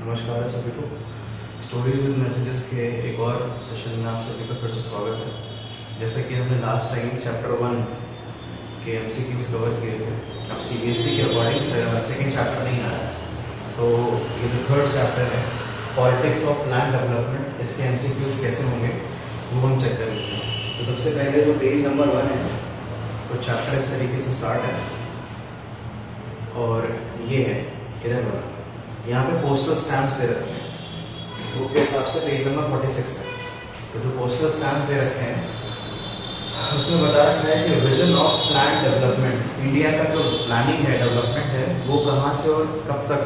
नमस्कार सभी को। स्टोरीज विद मैसेजेस के एक और सेशन में आप सभी का फिर से स्वागत है। जैसा कि हमने लास्ट टाइम चैप्टर 1 के MCQs कवर किए थे, अब CBSE के अकॉर्डिंग सेकेंड चैप्टर नहीं आया, तो ये जो थर्ड चैप्टर है पॉलिटिक्स ऑफ लैंड डेवलपमेंट, इसके MCQs कैसे होंगे वो हम चेक करेंगे। तो सबसे पहले जो पेज नंबर 1 है, तो चैप्टर इस तरीके से स्टार्ट है और ये है इधर वाला, यहाँ पे पोस्टल स्टैम्प्स दे रखे हैं। बुक के हिसाब से पेज नंबर 46 है। तो जो पोस्टल स्टैम्प दे रखे हैं उसमें बता रखा है कि vision of plan development, India का जो प्लानिंग है, डेवलपमेंट है, वो कहाँ से और कब तक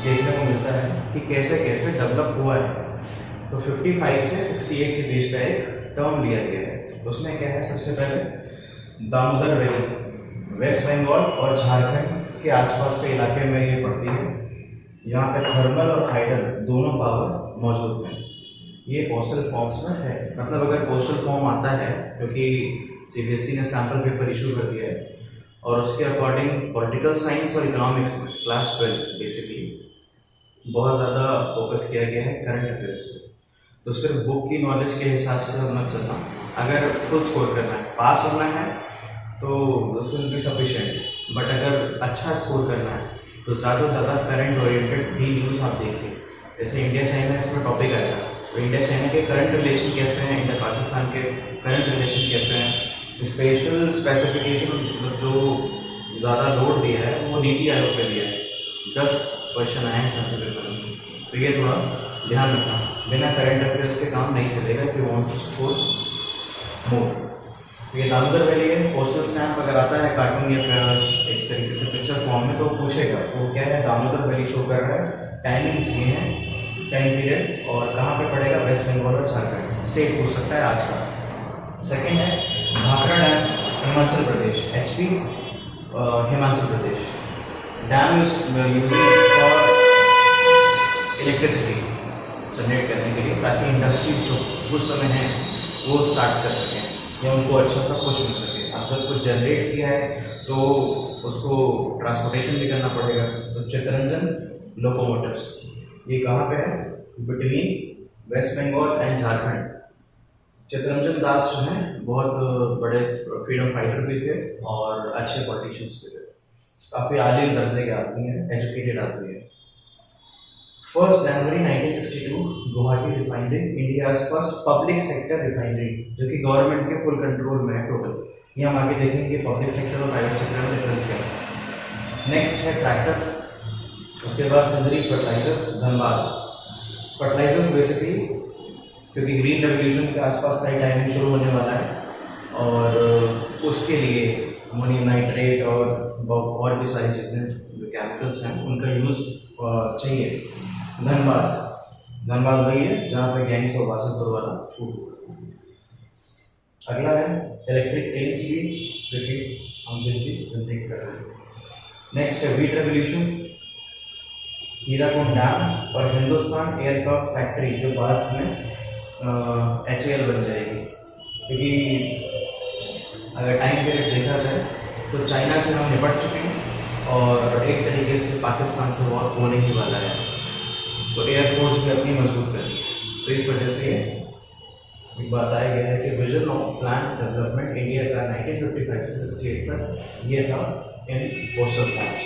देखने को मिलता है कि कैसे कैसे डेवलप हुआ है। तो 55 से 68 के बीच का एक टर्म लिया गया है। उसमें क्या है, सबसे पहले दामोदर वैली वेस्ट बंगाल और झारखंड के आसपास के इलाके में ये पड़ती है। यहाँ पे थर्मल और हाइडल दोनों पावर मौजूद हैं। ये पोस्टल फॉर्म्स में है, मतलब अगर पोस्टल फॉर्म आता है, क्योंकि CBSE ने सैम्पल पेपर इशू कर दिया है और उसके अकॉर्डिंग पॉलिटिकल साइंस और इकोनॉमिक्स में क्लास 12 बेसिकली बहुत ज़्यादा फोकस किया गया है करंट अफेयर्स पे। तो सिर्फ बुक की नॉलेज के हिसाब से मत चलना। अगर फुल स्कोर करना है, पास होना है, तो this will be sufficient. But अगर अच्छा स्कोर करना है तो ज़्यादा से ज़्यादा करंट ओरिएंटेड भी न्यूज़ आप देखिए। जैसे इंडिया चाइना इसमें टॉपिक आएगा, तो इंडिया चाइना के करंट रिलेशन कैसे हैं, इंडिया पाकिस्तान के करंट रिलेशन कैसे हैं, स्पेशल स्पेसिफिकेशन जो ज़्यादा लोड दिया है वो नीति आयोग पे दिया है। 10 क्वेश्चन आए हैं सैम्पल पेपर में, तो ये थोड़ा ध्यान रखना। बिना करंट अफेयर्स के काम नहीं चलेगा कि वांट टू स्कोर मोर। ये दामोदर वैली है। पोस्टल स्टैम्प अगर आता है कार्टून या फिर एक तरीके से पिक्चर फॉर्म में, तो पूछेगा वो क्या है, दामोदर वैली शो कर रहा है, टाइमिंग्स ये हैं, टाइम पीरियड और कहाँ पे पड़ेगा, वेस्ट बंगाल और झारखंड। स्टेट पूछ सकता है आज का। सेकंड है Bhakra dam, Himachal Pradesh, HP Himachal Pradesh. Dam is using for electricity generate करने के लिए, ताकि इंडस्ट्रीज जो उस समय हैं वो स्टार्ट कर सकें या उनको अच्छा सा पुश मिल सके। अब जब कुछ जनरेट किया है तो उसको ट्रांसपोर्टेशन भी करना पड़ेगा। तो चित्तरंजन लोकोमोटिव्स ये कहाँ पे है, बिटवीन वेस्ट बंगाल एंड झारखंड। चित्तरंजन दास जो हैं बहुत बड़े फ्रीडम फाइटर भी थे और अच्छे पॉलिटिशियंस भी थे, काफ़ी आली दर्जे के आदमी हैं, एजुकेटेड आदमी है। 1 जनवरी 1962 Guwahati refinery, India first public sector refinery, जो कि गवर्नमेंट के फुल कंट्रोल में है टोटल। ये हम आगे देखेंगे पब्लिक सेक्टर और प्राइवेट सेक्टर में डिफरेंस क्या है। नेक्स्ट है ट्रैक्टर, उसके बाद Sindri fertilisers, Dhanbad. Fertilisers basically क्योंकि ग्रीन रेवोल्यूशन के आसपास का टाइमिंग शुरू होने वाला है और उसके लिए अमोनियम नाइट्रेट और भी सारी चीज़ें जो केमिकल्स हैं उनका यूज़ चाहिए। धनबाद वही है जहाँ पे गैंग्स और बासठपुर वाला शूट हुआ। अगला है इलेक्ट्रिक ट्रेन भी, जो कि हम बिजली जनरेट कर रहे हैं। नेक्स्ट है व्हीट रेवोल्यूशन, हीराकुंड डैम और हिंदुस्तान एयरक्राफ्ट फैक्ट्री जो भारत में HAL बन जाएगी। क्योंकि अगर टाइम पीरियड देखा जाए तो चाइना से हम निपट चुके हैं और एक तरीके से पाकिस्तान से वॉर होने ही वाला है, तो एयरफोर्स भी अपनी मजबूत करनी है। तो इस वजह से एक बात आया गया है कि vision of plan development India का 1955 से 68 तक ये था in postal forms.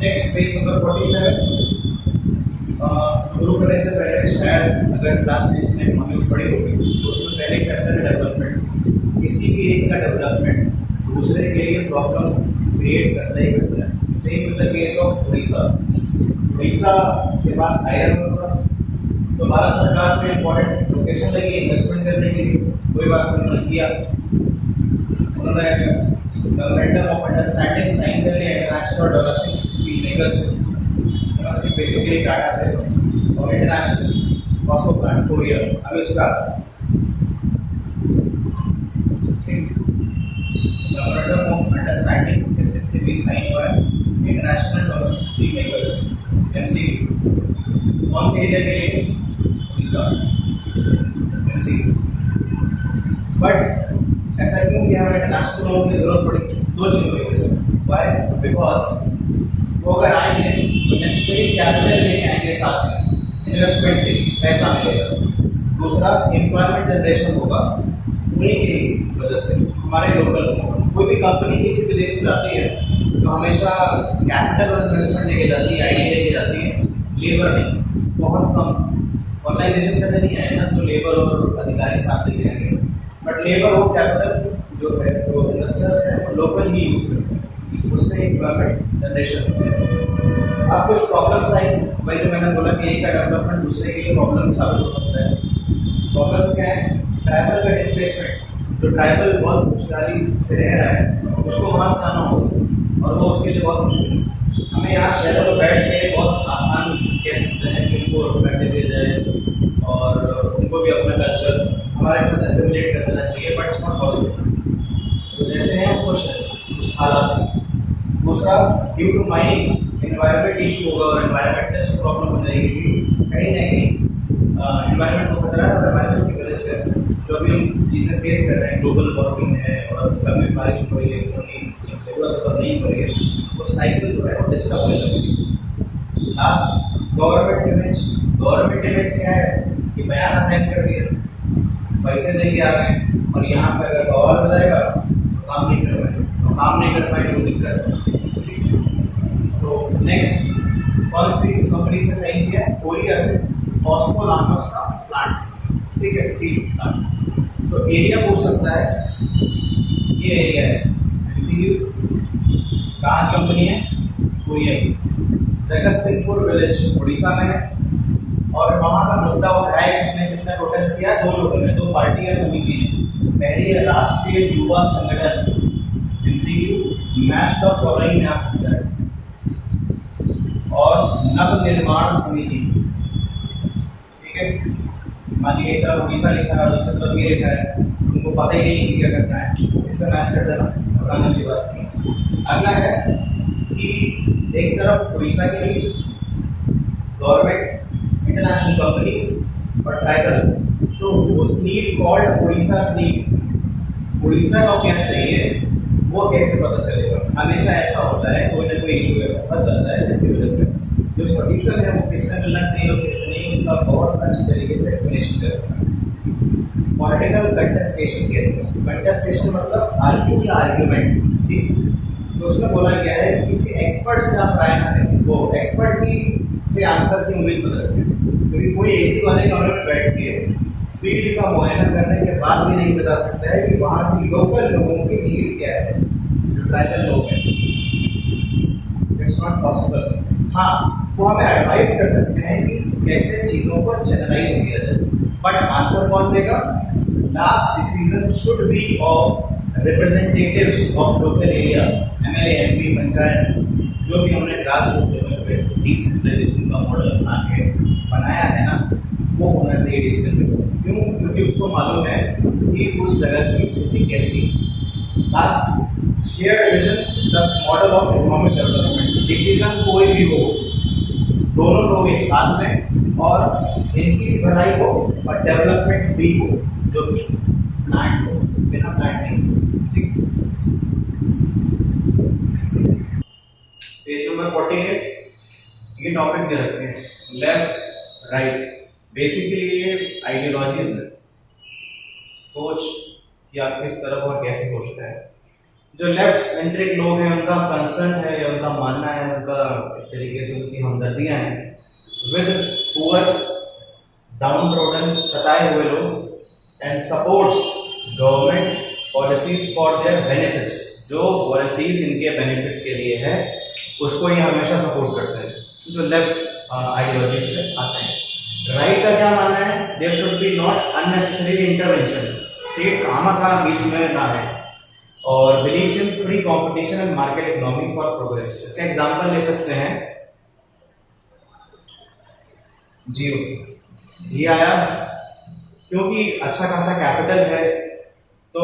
Next page number 47। शुरू करने से पहले शायद अगर क्लास 10 में इकोनॉमिक्स पढ़ी होगी तो उसमें पहले चैप्टर है डेवलपमेंट। किसी भी एक का डेवलपमेंट दूसरे के लिए प्रॉब्लम क्रिएट करता ही करता है। Same with the case of Orissa के पास आयरन होगा तो भारत सरकार में इंपॉर्टेंट लोकेशन लगी इन्वेस्टमेंट करने के लिए, कोई बात उन्होंने किया, उन्होंने मेमोरेंडम ऑफ अंडरस्टैंडिंग साइन कर लिया इंटरनेशनल और डोमेस्टिक स्टील मेकर्स से। डोमेस्टिक बेसिकली टाटा थे और international Cosco plant Korea America. Memorandum of understanding इसके भी साइन हुआ है international domestic steel makers MCD। कौन सी एरिया के लिए, MCD। बट ऐसा क्यों कि हमें इंटरनेशनल लोगों की जरूरत पड़ी, दो चीज़ों की वजह से। वाई, बिकॉज वो अगर आएंगे तो नेसेसरी कैपिटल लेके आएंगे, साथ में इन्वेस्टमेंट के पैसा मिलेगा। दूसरा, एम्प्लॉयमेंट जनरेशन होगा उन्हीं की वजह से, हमारे लोकल लोगों को। कोई भी कंपनी किसी भी देश में जाती है तो हमेशा कैपिटल और इन्वेस्टमेंट लेके जाती है, आइडिया लेके जाती है, लेबर नहीं। बहुत कम ऑर्गेनाइजेशन करने नहीं आए ना, तो लेबर और अधिकारी साथ लेके आएंगे, बट लेबर और कैपिटल जो है, जो इन्वेस्टर्स हैं, वो लोकल ही यूज करते हैं, उससे एम्प्लॉयमेंट जनरेशन होती है। अब कुछ प्रॉब्लम्स आई, भाई जो मैंने बोला कि एक का डेवलपमेंट दूसरे के लिए प्रॉब्लम साबित हो सकता है। प्रॉब्लम्स क्या है? ट्राइबल का डिस्प्लेसमेंट। जो ट्राइबल बहुत खुशहाली से रह रहा है उसको वहाँ से आना होगा, और वो उसके लिए बहुत मुश्किल है। हमें यहाँ शहरों में बैठ के बहुत आसान कह सकते हैं कि उनको ऑटोमेटिक दिया जाए और उनको भी अपना कल्चर हमारे साथ एसिमुलेट कर देना चाहिए, बट इट्स नॉट पॉसिबल। तो जैसे हैं खुश है उस हालात में। दूसरा, due to mining environment issue होगा, और एनवायरमेंटल प्रॉब्लम हो जाएगी, कहीं ना कहीं एनवायरमेंट को खतरा है, और एनवायरमेंट की वजह से जो अभी हम चीज़ें फेस कर रहे हैं, ग्लोबल वार्मिंग है और कभी बारिश हो रही है, कभी जरूरत पर नहीं हो रही है, वो साइकिल जो है वो डिस्टर्ब होने लगेगी। Last, government image. Government image क्या है कि बयाना साइन कर दिया, पैसे देके आ रहे हैं, और यहाँ पर अगर बवाल हो जाएगा तो काम नहीं कर पाएंगे, तो काम नहीं कर पाएंगे तो दिक्कत है। तो नेक्स्ट, कौन सी कंपनी से साइन किया है? कोरिया से, ऑस्को नाम है उसका प्लांट, ठीक है, स्टील प्लांट। तो एरिया पूछ सकता है, ये एरिया है MCU, कहाँ कंपनी है? कोरिया की, जगत सिंहपुर विलेज उड़ीसा में है। और वहाँ का मुद्दा उठाया किसने किसने प्रोटेस्ट किया? दो लोगों ने, दो पार्टी या समिति ने। पहली है राष्ट्रीय युवा संगठन MCU, मैच द फॉलोइंग में आ सकता है, और नव निर्माण समिति, ठीक है। मानिए एक तरफ उड़ीसा लिखा है और दूसरी तरफ ये लिखा है, उनको पता ही नहीं कि क्या करना है, इससे मैच कर देना, बताने की बात नहीं। अगला है कि एक तरफ उड़ीसा के लिए गवर्नमेंट, इंटरनेशनल कंपनीज और ट्राइबल, तो उस need called Orissa need. Orissa को क्या चाहिए वो कैसे पता चलेगा? हमेशा ऐसा होता है, कोई ना कोई इशू ऐसा फंस जाता है जिसकी वजह से जो सॉल्यूशन है वो किससे मिलना चाहिए और किससे नहीं, उसका बहुत अच्छी तरीके से एक्सप्लेनेशन करता है। पॉलिटिकल कंटेस्टेशन कहते हैं उसको। कंटेस्टेशन मतलब आर्ग्यू या आर्ग्यूमेंट, ठीक। तो उसमें बोला गया है कि किसी एक्सपर्ट से आप राय ना लें, वो एक्सपर्ट की से आंसर की उम्मीद मत रखें, क्योंकि कोई एसी वाले कमरे में बैठ के फील्ड का मुआयना करने के बाद भी नहीं बता सकता है कि वहाँ की लोकल लोगों की नीड क्या है, जो ट्राइबल लोग हैं। It's not possible. हाँ, वो हमें एडवाइस कर सकते हैं कि कैसे चीज़ों को चैनलाइज किया जाए, बट आंसर कौन देगा? Last decision should be of representatives of local area, MLA, MP, panchayat, जो भी हमने ग्रास रूट लेवल पे डिसेंट्रलाइजेशन का मॉडल बना के बनाया है ना, वो होना चाहिए डिसीजन पेपर। क्यों? क्योंकि उसको मालूम है कि उस जगह की स्थिति कैसी। Last, shared vision plus model of economic development. Decision कोई भी हो, दोनों लोग एक साथ में, और इनकी भलाई हो और डेवलपमेंट भी हो, जो कि प्लान हो, बिना प्लान नहीं, ठीक। पेज नंबर 48, ये टॉपिक दे रखे हैं, लेफ्ट राइट। बेसिकली ये आइडियोलॉजीज है, सोच कि आप किस तरफ और कैसे सोचते हैं। जो लेफ्ट सेंट्रिक लोग हैं उनका कंसर्न है या उनका मानना है, उनका एक तरीके से उनकी हमदर्दियाँ हैं विद पुअर, डाउन ट्रोडन, सताए हुए लोग, and supports government policies for their benefits. जो पॉलिसीज इनके बेनिफिट के लिए है उसको ये हमेशा सपोर्ट करते हैं, जो लेफ्ट आइडियोलॉजी से आते हैं। राइट का क्या मानना है? There should be not unnecessary intervention, state खामखा बीच में ना है, और believes in free competition and market economy for progress. इसका एग्जांपल ले सकते हैं जियो। ये आया क्योंकि अच्छा खासा कैपिटल है, तो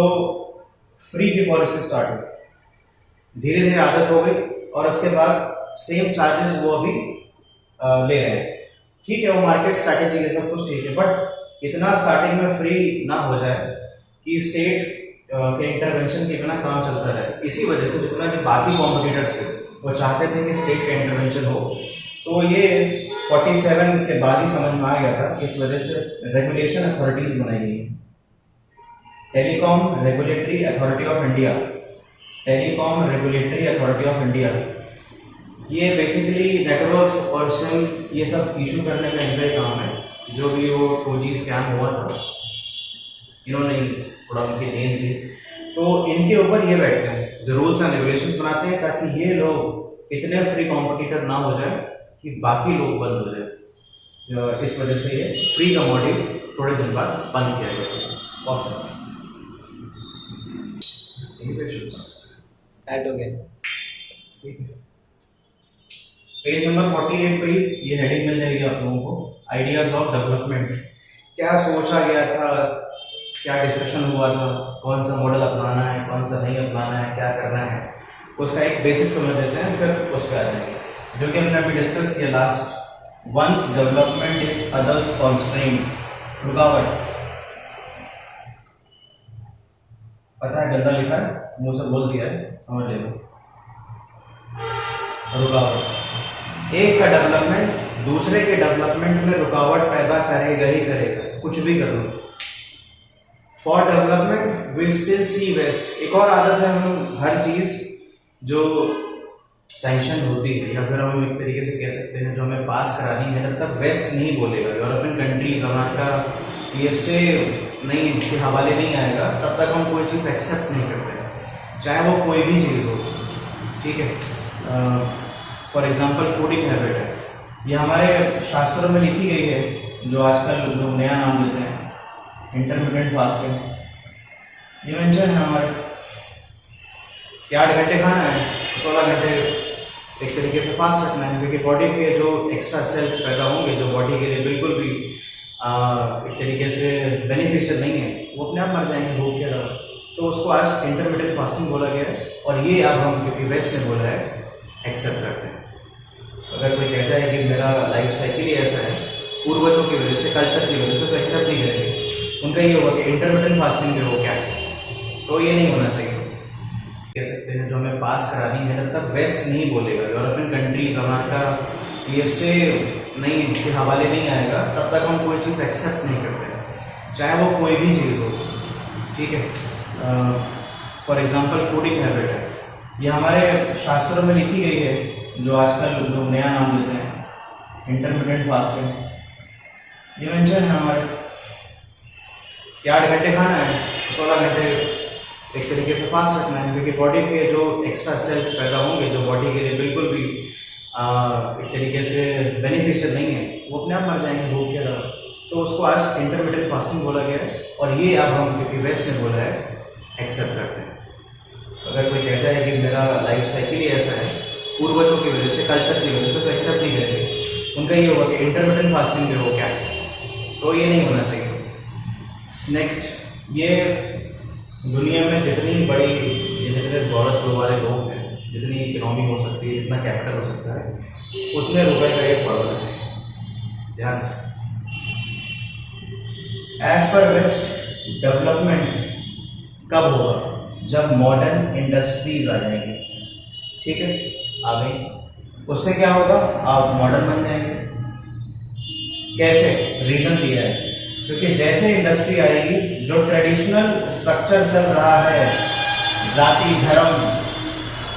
फ्री की पॉलिसी स्टार्ट हुई, धीरे धीरे आदत हो गई, और उसके बाद सेम चार्जेस वो अभी ले रहे हैं। ठीक है, वो मार्केट स्ट्रैटेजी है, सब कुछ ठीक है, बट इतना स्टार्टिंग में फ्री ना हो जाए कि स्टेट के इंटरवेंशन के बिना काम चलता रहे। इसी वजह से जितना भी बाकी कॉम्पिटिटर्स थे वो चाहते थे कि स्टेट का इंटरवेंशन हो। तो ये 47 के बाद ही समझ में आ गया था, इस वजह से रेगुलेशन अथॉरिटीज बनाई गई। Telecom regulatory authority of India, telecom regulatory authority of India, ये बेसिकली नेटवर्क्स और सिम ये सब इशू करने का इनका ही काम है। जो भी वो 2G स्कैम हुआ था, इन्होंने थोड़ा उनकी देन थी, तो इनके ऊपर ये बैठते हैं जो रूल्स एंड रेगुलेशंस बनाते हैं, ताकि ये लोग इतने फ्री कॉम्पिटिटर ना हो जाए कि बाकी लोग बंद हो जाए। इस वजह से ये फ्री कमोडिटी थोड़े दिन बाद बंद किया गया। बहुत सारा स्टार्ट हो गया। ठीक है, पेज नंबर 48 पे ही ये हेडिंग मिल जाएगी आप लोगों को, आइडियाज ऑफ डेवलपमेंट। क्या सोचा गया था, क्या डिस्कशन हुआ था, कौन सा मॉडल अपनाना है, कौन सा नहीं अपनाना है, क्या करना है, उसका एक बेसिक समझ लेते हैं, फिर उस पर आ जाएंगे। जो कि हमने अभी डिस्कस किया last, once development is others constraint, रुकावट। पता है गंदा लिखा है, मुंह से बोल दिया है, समझ लेना। रुकावट, एक का डेवलपमेंट दूसरे के डेवलपमेंट में रुकावट पैदा करेगा ही करेगा, कुछ भी कर लो। For development we still see west, एक और आदत है, हम हर चीज जो सैंक्शन होती है या फिर हम एक तरीके से कह सकते हैं जो हमें पास करानी है, जब तक वेस्ट नहीं बोलेगा, यूरोपियन कंट्रीज अमेरिका ये से नहीं के हवाले नहीं आएगा, तब तक हम कोई चीज़ एक्सेप्ट नहीं करते, चाहे वो कोई भी चीज़ हो। ठीक है, फॉर एग्जाम्पल फूडिंग हैबिट है, ये हमारे शास्त्रों में लिखी गई है, जो आजकल लोग नया नाम लेते हैं इंटरमिटेंट फास्टिंग। ये मेंशन है हमारे कि 8 घंटे खाना है, 16 घंटे एक तरीके से फास्ट रखना है, क्योंकि बॉडी के जो एक्स्ट्रा सेल्स पैदा होंगे जो बॉडी के लिए बिल्कुल भी एक तरीके से बेनिफिशियल नहीं है, वो अपने आप मर जाएंगे भूख के अलावा। तो उसको आज इंटरमिटेंट फास्टिंग बोला गया है, और ये अब हम क्योंकि वेस्ट ने बोला है एक्सेप्ट करते हैं। अगर कोई कहता है कि मेरा लाइफ साइकिल ही ऐसा है पूर्वजों की वजह से, कल्चर की वजह से, तो एक्सेप्ट नहीं करेंगे। उनका ये होगा कि इंटरमिटेंट फास्टिंग जो हो क्या है, तो ये नहीं होना चाहिए। कह सकते हैं जो हमें पास करानी है, जब तक वेस्ट नहीं बोलेगा, यूरोपियन कंट्रीज अमेरिका ये से नहीं के हवाले नहीं आएगा, तब तक हम कोई चीज़ एक्सेप्ट नहीं करते, चाहे वो कोई भी चीज़ हो। ठीक है, फॉर एग्जाम्पल फूडिंग हैबिट है, ये हमारे शास्त्रों में लिखी गई है, जो आजकल लोग नया नाम लेते हैं इंटरमिटेंट फास्टिंग। ये मेंशन है हमारे कि 8 घंटे खाना है, 16 घंटे एक तरीके से फास्ट रखना है, क्योंकि बॉडी के जो एक्स्ट्रा सेल्स पैदा होंगे जो बॉडी के लिए बिल्कुल भी एक तरीके से बेनिफिशियल नहीं है, वो अपने आप मर जाएंगे भूख के अलावा। तो उसको आज इंटरमिटेंट फास्टिंग बोला गया है, और ये अब हम क्योंकि वेस्ट ने बोला है एक्सेप्ट करते हैं। अगर कोई कहता है कि मेरा लाइफ साइकिल ही ऐसा है पूर्वजों की वजह से, कल्चर की वजह से, तो एक्सेप्ट नहीं करेंगे। उनका ये होगा कि इंटरमिटेंट फास्टिंग जो हो क्या है, तो ये नहीं होना चाहिए। नेक्स्ट, ये दुनिया में जितनी बड़ी, जितने दौलत वाले लोग हैं, जितनी इकोनॉमी हो सकती है, जितना कैपिटल हो सकता है, उतने रुपए का एक पड़ता है, ध्यान से। एज पर वेस्ट डेवलपमेंट कब होगा? जब मॉडर्न इंडस्ट्रीज आ जाएंगी। ठीक है, आ गई, उससे क्या होगा? आप मॉडर्न बन जाएंगे। कैसे? रीजन दिया है, क्योंकि जैसे इंडस्ट्री आएगी, जो ट्रेडिशनल स्ट्रक्चर चल रहा है, जाति धर्म,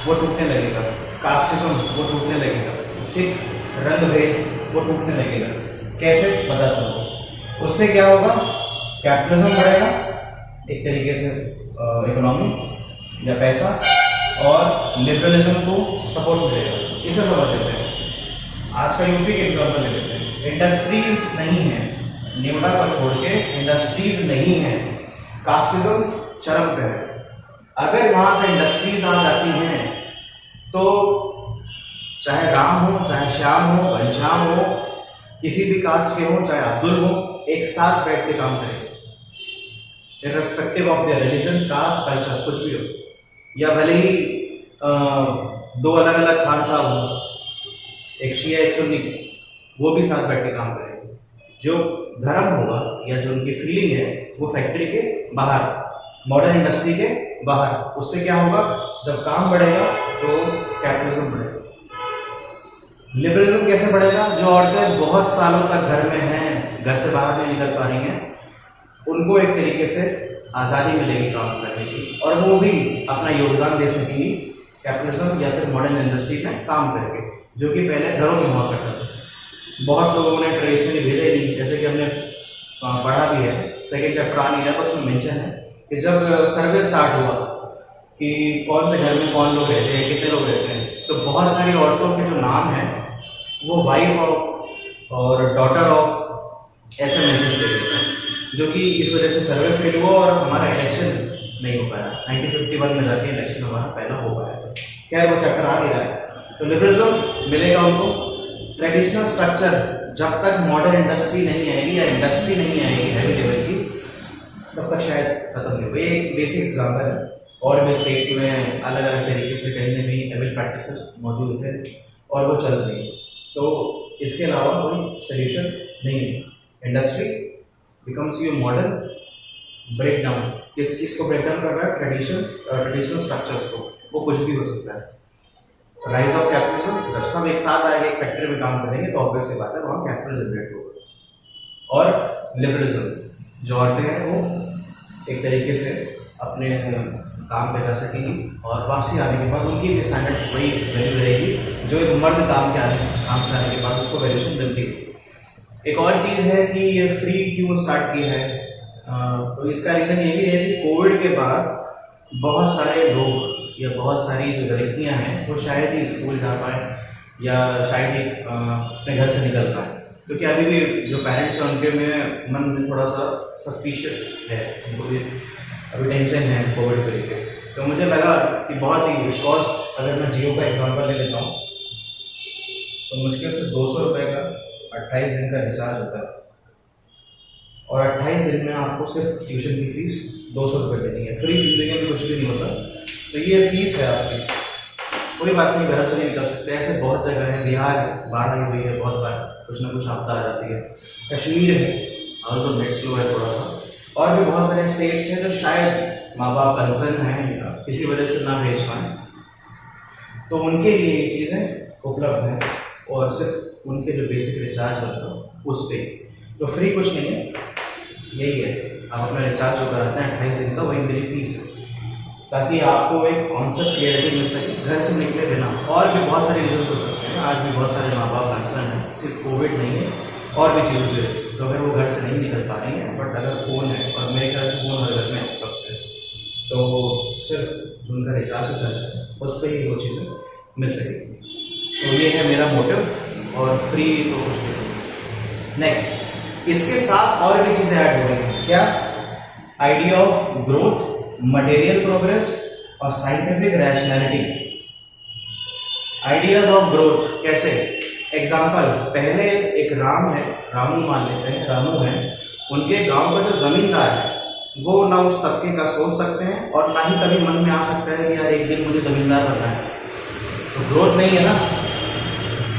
वो टूटने लगेगा, कास्टिज्म वो टूटने लगेगा, ठीक, रंग भेद वो टूटने लगेगा। कैसे? बताता हूँ। उससे क्या होगा? कैपिटलिज्म बढ़ेगा, एक तरीके से इकोनॉमी या पैसा, और लिबरलिज्म को सपोर्ट मिलेगा। इसे समझ लेते हैं। आज का यूपी के एग्जाम्पल ले लेते हैं। इंडस्ट्रीज नहीं है, निवड़ा को छोड़ के इंडस्ट्रीज नहीं है, कास्टिज्म चरम पे है। अगर वहाँ पे इंडस्ट्रीज आ जाती हैं, तो चाहे राम हो, चाहे श्याम हो, घनश्याम हो, किसी भी कास्ट के हो, चाहे अब्दुल हो, एक साथ बैठ के काम करेंगे, irrespective of their religion, caste, culture, कुछ भी हो। या भले ही 2 अलग अलग खान साहब हो, एक शिया एक सुन्नी, वो भी साथ बैठ के काम करेंगे। जो धर्म होगा या जो उनकी फीलिंग है, वो फैक्ट्री के बाहर, मॉडर्न इंडस्ट्री के बाहर। उससे क्या होगा? जब काम बढ़ेगा तो कैपिटलिज्म बढ़ेगा। लिबरलिज्म कैसे बढ़ेगा? जो औरतें बहुत सालों तक घर में हैं, घर से बाहर नहीं निकल पा रही हैं, उनको एक तरीके से आज़ादी मिलेगी काम करने की, और वो भी अपना योगदान दे सकेंगी कैपिटलिज्म या फिर मॉडर्न इंडस्ट्री में काम करके, जो कि पहले घरों में हुआ करता था। बहुत लोगों ने ट्रेडिशनली भेजा ही नहीं, जैसे कि हमने पढ़ा भी है, सेकेंड चैप्टर आ नहीं रहा पर उसमें मेंशन है कि जब सर्वे स्टार्ट हुआ कि कौन से घर में कौन लोग रहते हैं, कितने लोग रहते हैं, तो बहुत सारी औरतों के जो नाम हैं वो वाइफ ऑफ और डॉटर ऑफ ऐसे मेंशन किए गए थे, जो कि इस वजह से सर्वे फेल हुआ और हमारा इलेक्शन नहीं हो पाया। 1951 में जाके इलेक्शन हमारा पहला हो पाया। खैर वो चैप्टर आ नहीं रहा है। तो लिबरलिज्म मिलेगा उनको। ट्रेडिशनल स्ट्रक्चर जब तक मॉडर्न इंडस्ट्री नहीं आएगी या इंडस्ट्री नहीं आएगी हैवी लेवल की, तब तक शायद खत्म नहीं होगा। ये एक बेसिक एग्जाम्पल है। और भी स्टेट्स में अलग अलग तरीके से कहीं ना कहीं एविल प्रैक्टिसेस मौजूद है और वो चल रही है। तो इसके अलावा कोई सोल्यूशन नहीं है। Industry becomes you modern, break down. किस चीज़ को ब्रेक डाउन कर रहा है? ट्रेडिशनल स्ट्रक्चर्स को। वो कुछ भी हो सकता है। राइज ऑफ कैपिटलिज्म, जब सब एक साथ आएंगे एक फैक्ट्री में काम करेंगे तो ऑब्वियस सी बात है वहाँ कैपिटल जनरेट होगा। और लिबरलिज्म, जो औरतें हैं वो एक तरीके से अपने काम पे जा सकेंगी और वापसी आने के बाद उनकी भी स्टैंडर्ड वही वैल्यू रहेगी जो एक मर्द काम से आने के बाद उसको वैल्यूशन मिलती है। एक और चीज़ है कि ये फ्री क्यों स्टार्ट किया है, तो इसका रीज़न ये भी है कि कोविड के बाद बहुत सारे लोग या बहुत सारी जो लड़कियाँ हैं वो शायद ही स्कूल जा पाए या शायद ही अपने घर से निकल पाए, क्योंकि अभी भी जो पेरेंट्स हैं उनके में मन में थोड़ा सा सस्पिशियस है, उनको भी अभी टेंशन है कोविड को लेकर। तो मुझे लगा कि बहुत ही कॉस्ट, अगर मैं जियो का एग्जांपल ले लेता हूँ तो मुश्किल से 200 रुपये का 28 दिन का रिचार्ज होता है, और 28 दिन में आपको सिर्फ ट्यूशन की फीस 200 रुपये देनी है। फ्री जिंदगी में कुछ भी नहीं होता, तो ये फीस है आपकी। कोई बात नहीं, घर से नहीं निकल सकते। ऐसे बहुत जगह है, बिहार बाढ़ आई हुई है, बहुत बार कुछ ना कुछ आपदा आ जाती है। कश्मीर है और तो नेट स्लो है थोड़ा सा, और भी बहुत सारे स्टेट्स हैं जो शायद माँ बाप कंसर्न हैं या किसी वजह से ना भेज पाएँ, तो उनके लिए ये चीज़ें उपलब्ध हैं, और सिर्फ उनके जो बेसिक रिचार्ज होता है उस पर। तो फ्री कुछ नहीं है, यही है आप अपना रिचार्ज जो कराते हैं 28 दिन का, वही मेरी फीस है, ताकि आपको एक कॉन्सेप्ट क्लियरिटी मिल सके घर से निकले बिना। और भी बहुत सारे रीजन हो सकते हैं, आज भी बहुत सारे माँ बाप कंसर्न हैं, सिर्फ कोविड नहीं है और भी चीज़ों की वजह से। तो अगर वो घर से नहीं निकल पा रही हैं, बट अगर फ़ोन है, और मेरे ख्याल से फ़ोन हर घर में उपलब्ध है, तो सिर्फ जो उनका रिचार्ज का खर्च है उस पर ही वो चीज़ें मिल सकेगी। तो ये है मेरा मोटिव, और फ्री तो कुछ नहीं। नेक्स्ट, इसके साथ और भी चीज़ें ऐड हो रही हैं। क्या? Idea of growth, material progress और scientific rationality. Ideas of growth कैसे? एग्जाम्पल, पहले एक रामू मान लेते हैं, रामू है, उनके गांव का जो जमींदार है वो ना उस तबके का सोच सकते हैं और ना ही कभी मन में आ सकता है कि यार एक दिन मुझे जमींदार बनना है, तो ग्रोथ नहीं है ना।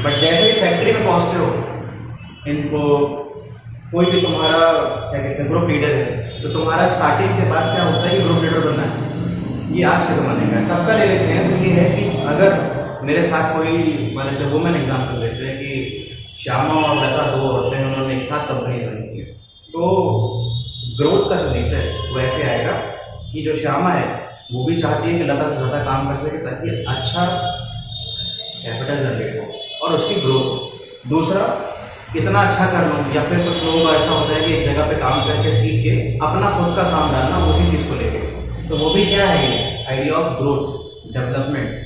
बट जैसे ही फैक्ट्री में पहुंचते हो, इनको कोई भी तुम्हारा क्या कहते हैं ग्रुप लीडर है, तो तुम्हारा स्टार्टिंग के बाद क्या होता है कि ग्रुप लीडर बनना है। ये आज के ज़माने का है। तब का ले लेते हैं तो ये है कि अगर मेरे साथ कोई, मान लेते वुमेन एग्जाम्पल लेते हैं कि श्यामा और लता दो औरतें हैं, उन्होंने एक साथ कंपनी बनी है, तो ग्रोथ का जो नेचर है वो ऐसे आएगा कि जो श्यामा है वो भी चाहती है कि लता से ज़्यादा काम कर सके ताकि अच्छा कैपिटल जनरेट हो और उसकी ग्रोथ हो। दूसरा, इतना अच्छा कर लूँ, या फिर कुछ लोगों का ऐसा होता है कि एक जगह पे काम करके सीख के अपना खुद का काम डालना उसी चीज़ को लेके, तो वो भी क्या है ये आइडिया ऑफ ग्रोथ डेवलपमेंट।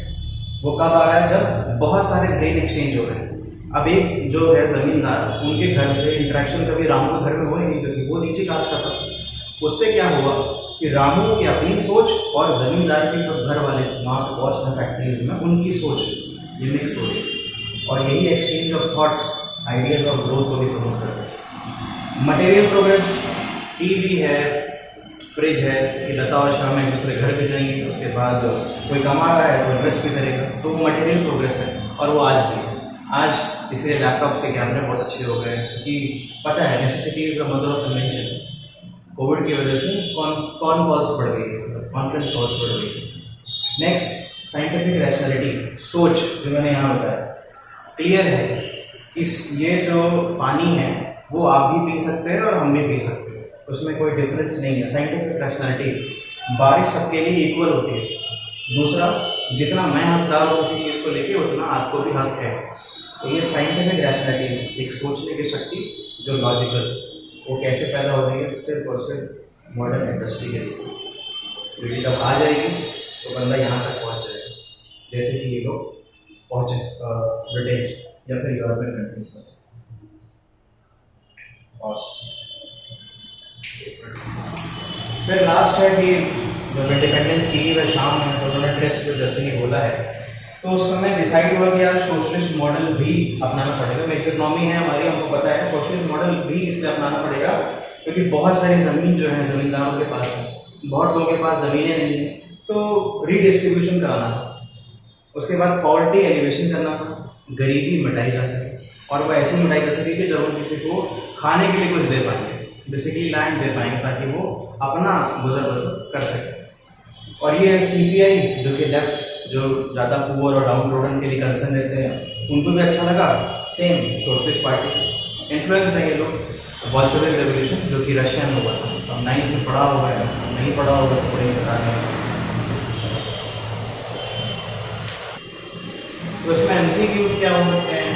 वो कब आ रहा है? जब बहुत सारे ब्रेन एक्सचेंज हो रहे हैं। अब एक जो है ज़मींदार, उनके घर से इंटरेक्शन कभी रामू के घर में हो ही नहीं, क्योंकि वो नीचे कास्ट का था। उससे क्या हुआ कि रामू की अपनी सोच और ज़मींदार के जो घर वाले वहाँ पे पहुँच रहे फैक्ट्रीज में, उनकी सोच ये मिक्स हो रही, और यही exchange of thoughts ideas of growth को भी प्रमोट करते हैं। मटेरियल प्रोग्रेस, टीवी है, फ्रिज है, कि लता और श्याम एक दूसरे घर भी जाएंगे, उसके बाद कोई कमा रहा है तो इन्वेस्ट भी करेगा, तो वो मटेरियल प्रोग्रेस है। और वो आज भी, आज इसलिए लैपटॉप्स के कैमरे बहुत अच्छे हो गए, क्योंकि पता है necessity is the mother of invention. Covid की वजह से कॉन कॉल्स बढ़ गई है, कॉन्फ्रेंस कॉल्स बढ़ गई है। नेक्स्ट, साइंटिफिक रैशनैलिटी, सोच, जो मैंने यहाँ बताया। क्लियर है कि ये जो पानी है वो आप भी पी सकते हैं और हम भी पी सकते हैं, उसमें कोई डिफरेंस नहीं है। साइंटिफिक रैशनैलिटी, बारिश सबके लिए इक्वल होती है। दूसरा, जितना मैं हकदार हूँ किसी चीज़ को लेके उतना आपको भी हक है। तो ये साइंटिफिक रैशनैलिटी, एक सोचने की शक्ति जो लॉजिकल, वो कैसे पैदा हो रही है सिर्फ और सिर्फ मॉडर्न इंडस्ट्री के लिए। क्योंकि जब आ जाएगी तो बंदा यहाँ तक पहुँच जाएगा, जैसे कि ये लोग पहुँचे ब्रिटेन या फिर यूरोपियन कंट्रीज पर। फिर लास्ट है कि जब इंडिपेंडेंस की वह शाम में तो उन्होंने ट्रस्ट जो डेस्टिनी बोला है, तो उस समय डिसाइड हुआ कि यार सोशलिस्ट मॉडल भी अपनाना पड़ेगा। मिक्स इकोनॉमी है हमारी, हमको पता है, सोशलिस्ट मॉडल भी इसलिए अपनाना पड़ेगा क्योंकि बहुत सारी ज़मीन जो है ज़मींदारों के पास है, बहुत लोगों के पास ज़मीनें नहीं है, तो रीडिस्ट्रीब्यूशन कराना था। उसके बाद पॉवर्टी एलिवेशन करना था, गरीबी मिटाई जा सके, और वो ऐसे मिटाई जा सके कि जब हम किसी को खाने के लिए कुछ दे पाएंगे, बेसिकली लैंड दे पाएंगे, ताकि वो अपना गुजर बसर कर सके। और ये सीपीआई जो कि लेफ्ट, जो ज़्यादा पुअर और डाउन रोडन के लिए कंसर्न रहते हैं, उनको भी अच्छा लगा। सेम सोशलिस्ट पार्टी इन्फ्लुएंस है ये लोग। बॉल्शेविक रेवोल्यूशन जो कि रशियन में हुआ था, अब 9th में पढ़ा हुआ है, नहीं पढ़ा होगा तो पढ़े बताने। तो इसमें एमसीक्यूज क्या हो सकते हैं,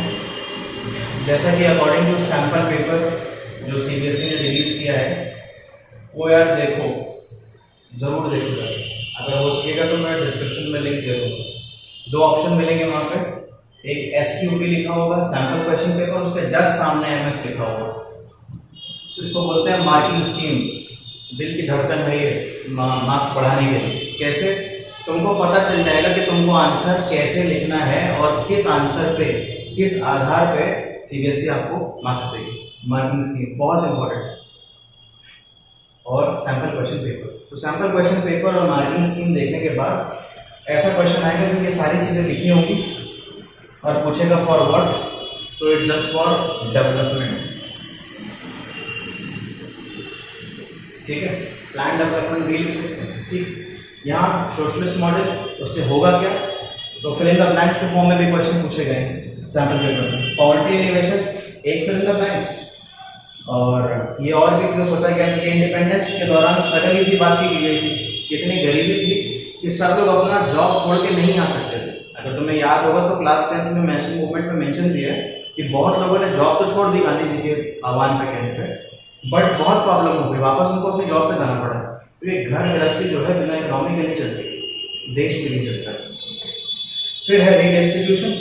जैसा कि अकॉर्डिंग टू सैम्पल पेपर जो सीबीएसई ने रिलीज़ किया है, वो यार देखो, ज़रूर देखिएगा। अगर हो सकेगा तो मैं डिस्क्रिप्शन में लिंक दे दूँगा। 2 ऑप्शन मिलेंगे वहाँ पे, एक SQP लिखा होगा सैम्पल क्वेश्चन पेपर, उसके जस्ट सामने MS लिखा होगा। तो इसको बोलते हैं मार्किंग स्कीम। दिल की धड़कन है ये मार्क्स बढ़ाने के लिए। कैसे? तुमको पता चल जाएगा कि तुमको आंसर कैसे लिखना है और किस आंसर पे, किस आधार पे सीबीएसई आपको मार्क्स देगी। मार्किंग स्कीम बहुत इंपॉर्टेंट है। और सैम्पल क्वेश्चन पेपर, तो सैम्पल क्वेश्चन पेपर और मार्किंग स्कीम देखने के बाद ऐसा क्वेश्चन आएगा कि ये सारी चीज़ें लिखी होंगी और पूछेगा फॉर व्हाट, तो इट्स जस्ट फॉर डेवलपमेंट। ठीक है, प्लान डेवलपमेंट भी लिख सकते हैं। ठीक, यहाँ सोशलिस्ट मॉडल, उससे होगा क्या, तो फिल इन द ब्लैंक्स के फॉर्म में भी क्वेश्चन पूछे गए सैम्पल पेपर में। पॉवर्टी एलिवेशन, एक फिल इन द ब्लैंक्स। और ये और भी क्यों सोचा गया कि इंडिपेंडेंस के दौरान स्ट्रगल इसी बात की गई थी, कितनी गरीबी थी कि सब लोग अपना जॉब छोड़ के नहीं आ सकते थे। अगर तुम्हें याद होगा तो क्लास 10 में मेंशन मूवमेंट में मेंशन किया है कि बहुत लोगों ने जॉब तो छोड़ दी गांधी जी के आह्वान पे कहने पे, बट बहुत प्रॉब्लम हो गई, वापस उनको अपनी जॉब पे जाना पड़ा। तो ये घर गृहस्थी जो है बिना इकोनॉमी के नहीं चलती, देश भी नहीं चलता। फिर है रीडिस्ट्रीब्यूशन,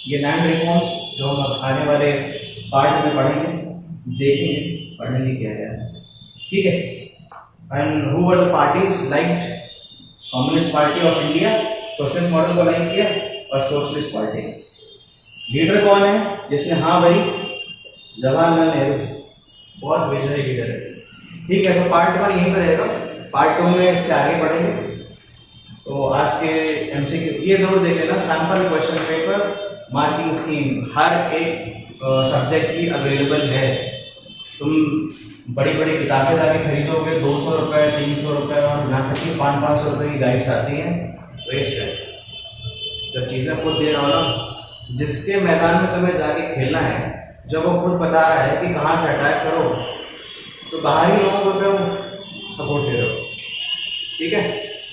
ये लैंड रिफॉर्म्स जो हम आने वाले पार्ट में पढ़ेंगे, देखेंगे, पढ़ने की क्या है। ठीक है, and who were the parties liked, communist party of India socialist model को लाइक किया, और सोशलिस्ट पार्टी। लीडर कौन है जिसने हाँ भरी, जवाहरलाल नेहरू, बहुत विजनरी लीडर है। ठीक है, तो पार्ट 1 यहीं पर रहेगा, पार्ट 2 में इसके आगे बढ़ेंगे। तो आज के एमसीक्यू ये जरूर देख लेना, sample question paper, marking scheme हर एक सब्जेक्ट की अवेलेबल है। तुम बड़ी बड़ी किताबें जाके खरीदोगे 200 रुपये, 300 रुपये, और यहाँ तक कि 500-500 रुपये की गाइड्स आती हैं, वेस्ट है। जब चीज़ें खुद दे रहा हो ना, जिसके मैदान में तुम्हें जाके खेलना है, जब वो खुद बता रहा है कि कहाँ से अटैक करो, तो बाहरी लोगों को फिर सपोर्ट दे रहे हो। ठीक है,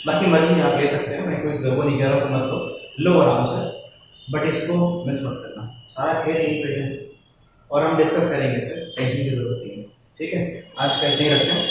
बाकी मर्जी आप ले सकते हैं, मैं कोई वो नहीं कह रहा हूँ, मतलब लो आराम से, बट इसको मिस मत करना। सारा खेल यहीं पे है और हम डिस्कस करेंगे इससे, टेंशन की जरूरत नहीं है। ठीक है, आज का इतना ही रखते हैं।